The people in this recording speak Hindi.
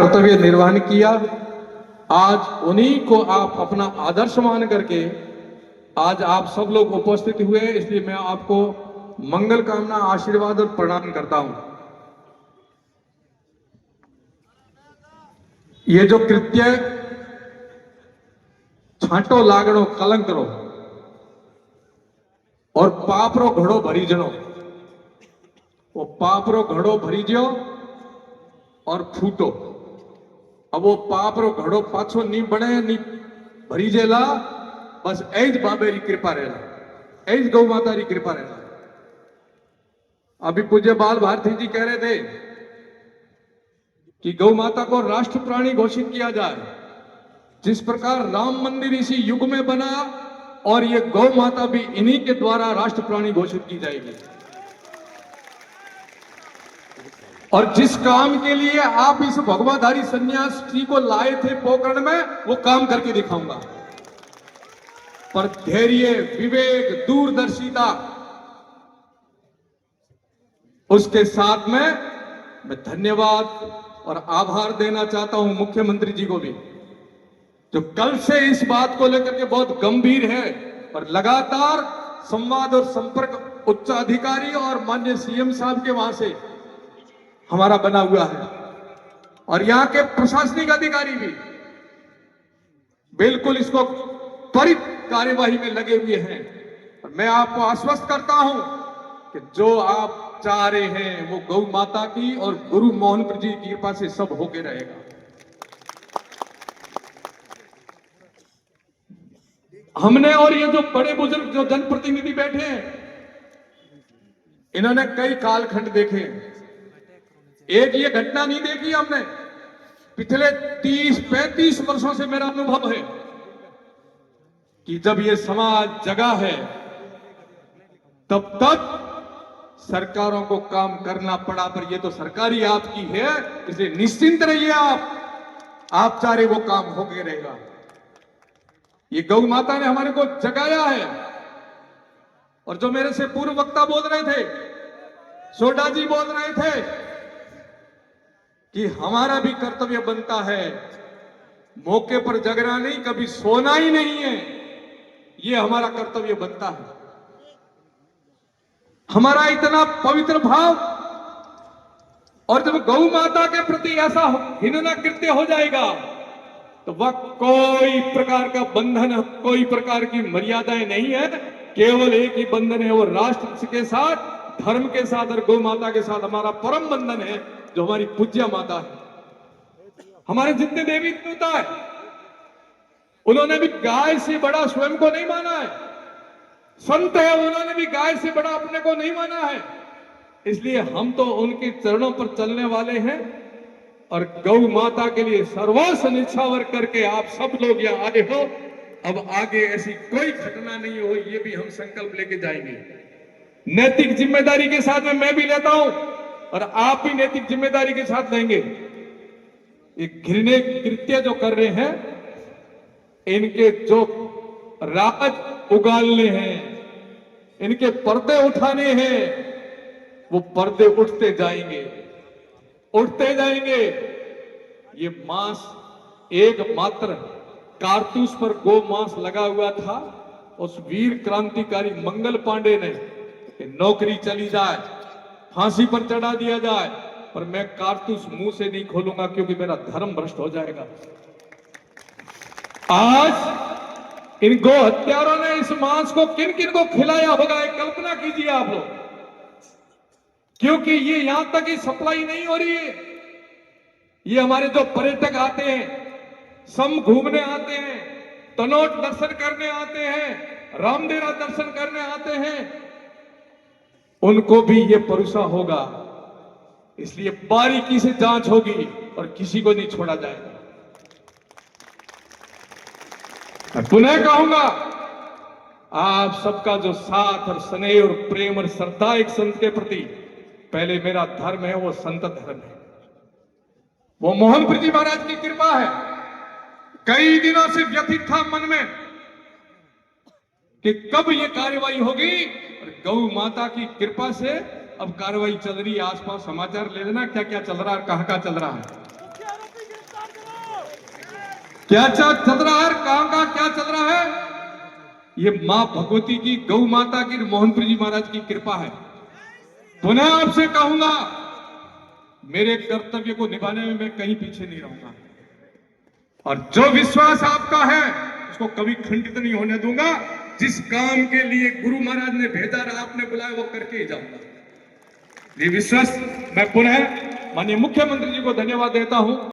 कर्तव्य निर्वहन किया। आज उन्हीं को आप अपना आदर्श मान करके आज आप सब लोग उपस्थित हुए, इसलिए मैं आपको मंगल कामना, आशीर्वाद और प्रणाम करता हूं। ये जो कृत्य छांटो लागणो कलंकरो और पापरो घड़ो भरी जनो, वो पापरो घड़ो भरी जो और फूटो। अब वो पापरो घड़ो पाछो नी बने नी भरी जेला, बस एज बाबे री कृपा रहेला, एज गौ माता री कृपा रहेला। अभी पूज्य बाल भारती जी कह रहे थे कि गौ माता को राष्ट्र प्राणी घोषित किया जाए। जिस प्रकार राम मंदिर इसी युग में बना और ये गौ माता भी इन्हीं के द्वारा राष्ट्र प्राणी घोषित की जाएगी। और जिस काम के लिए आप इस भगवाधारी सन्यासी को लाए थे पोकरण में, वो काम करके दिखाऊंगा। पर धैर्य, विवेक, दूरदर्शिता, उसके साथ में मैं धन्यवाद और आभार देना चाहता हूं मुख्यमंत्री जी को भी, जो कल से इस बात को लेकर के बहुत गंभीर है और लगातार संवाद और संपर्क उच्चाधिकारी और माननीय सीएम साहब के वहां से हमारा बना हुआ है। और यहां के प्रशासनिक अधिकारी भी बिल्कुल इसको त्वरित कार्यवाही में लगे हुए हैं। और मैं आपको आश्वस्त करता हूं कि जो आप चाह रहे हैं वो गौ माता की और गुरु मोहनपुर जी की कृपा से सब होके रहेगा। हमने और ये जो बड़े बुजुर्ग जो जनप्रतिनिधि बैठे हैं, इन्होंने कई कालखंड देखे हैं। एक ये घटना नहीं देखी हमने, पिछले 30-35 वर्षों से मेरा अनुभव है कि जब ये समाज जगा है तब तक सरकारों को काम करना पड़ा। पर ये तो सरकारी आपकी है, इसलिए निश्चिंत रहिए, आप चाह रहे वो काम होके रहेगा। ये गौ माता ने हमारे को जगाया है। और जो मेरे से पूर्व वक्ता बोल रहे थे, सोडा जी बोल रहे थे कि हमारा भी कर्तव्य बनता है मौके पर जगना नहीं, कभी सोना ही नहीं है, ये हमारा कर्तव्य बनता है। हमारा इतना पवित्र भाव, और जब गौ माता के प्रति ऐसा हिनना कृत्य हो जाएगा तो वह कोई प्रकार का बंधन, कोई प्रकार की मर्यादाएं नहीं है। केवल एक ही बंधन है, वो राष्ट्र के साथ, धर्म के साथ और गौ माता के साथ हमारा परम बंधन है, जो हमारी पूज्य माता है। हमारे जितने देवी देवता है उन्होंने भी गाय से बड़ा स्वयं को नहीं माना है। संत है, उन्होंने भी गाय से बड़ा अपने को नहीं माना है। इसलिए हम तो उनके चरणों पर चलने वाले हैं और गौ माता के लिए सर्वस्व निछावर करके आप सब लोग यहाँ आए हो। अब आगे ऐसी कोई घटना नहीं हो, ये भी हम संकल्प लेके जाएंगे। नैतिक जिम्मेदारी के साथ में मैं भी लेता हूं और आप भी नैतिक जिम्मेदारी के साथ लेंगे। ये घृण्य कृत्य जो कर रहे हैं, इनके जो राज उगालने हैं, इनके पर्दे उठाने हैं, वो पर्दे उठते जाएंगे, उठते जाएंगे। ये मांस एकमात्र कारतूस पर गो मांस लगा हुआ था। उस वीर क्रांतिकारी मंगल पांडे ने कि नौकरी चली जाए, फांसी पर चढ़ा दिया जाए, पर मैं कारतूस मुंह से नहीं खोलूंगा क्योंकि मेरा धर्म भ्रष्ट हो जाएगा। आज इन गो हत्यारों ने इस मांस को किन किन को खिलाया होगा, एक कल्पना कीजिए आप लोग। क्योंकि ये यहां तक ही सप्लाई नहीं हो रही है। ये हमारे जो पर्यटक आते हैं, सम घूमने आते हैं, तनोट दर्शन करने आते हैं, रामदेवरा दर्शन करने आते हैं, उनको भी ये परोसा होगा। इसलिए बारीकी से जांच होगी और किसी को नहीं छोड़ा जाएगा। मैं पुनः कहूंगा, आप सबका जो साथ और स्नेह और प्रेम और श्रद्धा एक संत के प्रति, पहले मेरा धर्म है वो संत धर्म है, वो मोहनपुर जी महाराज की कृपा है। कई दिनों से व्यथित था मन में कि कब ये कार्रवाई होगी, और गौ माता की कृपा से अब कार्रवाई चल रही है। आसपास समाचार ले लेना क्या क्या चल रहा है, कहां कहां चल रहा है। क्या चल रहा है, कहां क्या चल रहा है? ये मां भगवती की, गौ माता की, मोहनपुर जी महाराज की कृपा है। पुनः आपसे कहूंगा, मेरे कर्तव्य को निभाने में मैं कहीं पीछे नहीं रहूंगा, और जो विश्वास आपका है उसको कभी खंडित नहीं होने दूंगा। जिस काम के लिए गुरु महाराज ने भेजा रहा, आपने बुलाया, वो करके ही जाऊंगा। ये विश्वास मैं पुनः माननीय मुख्यमंत्री जी को धन्यवाद देता हूं।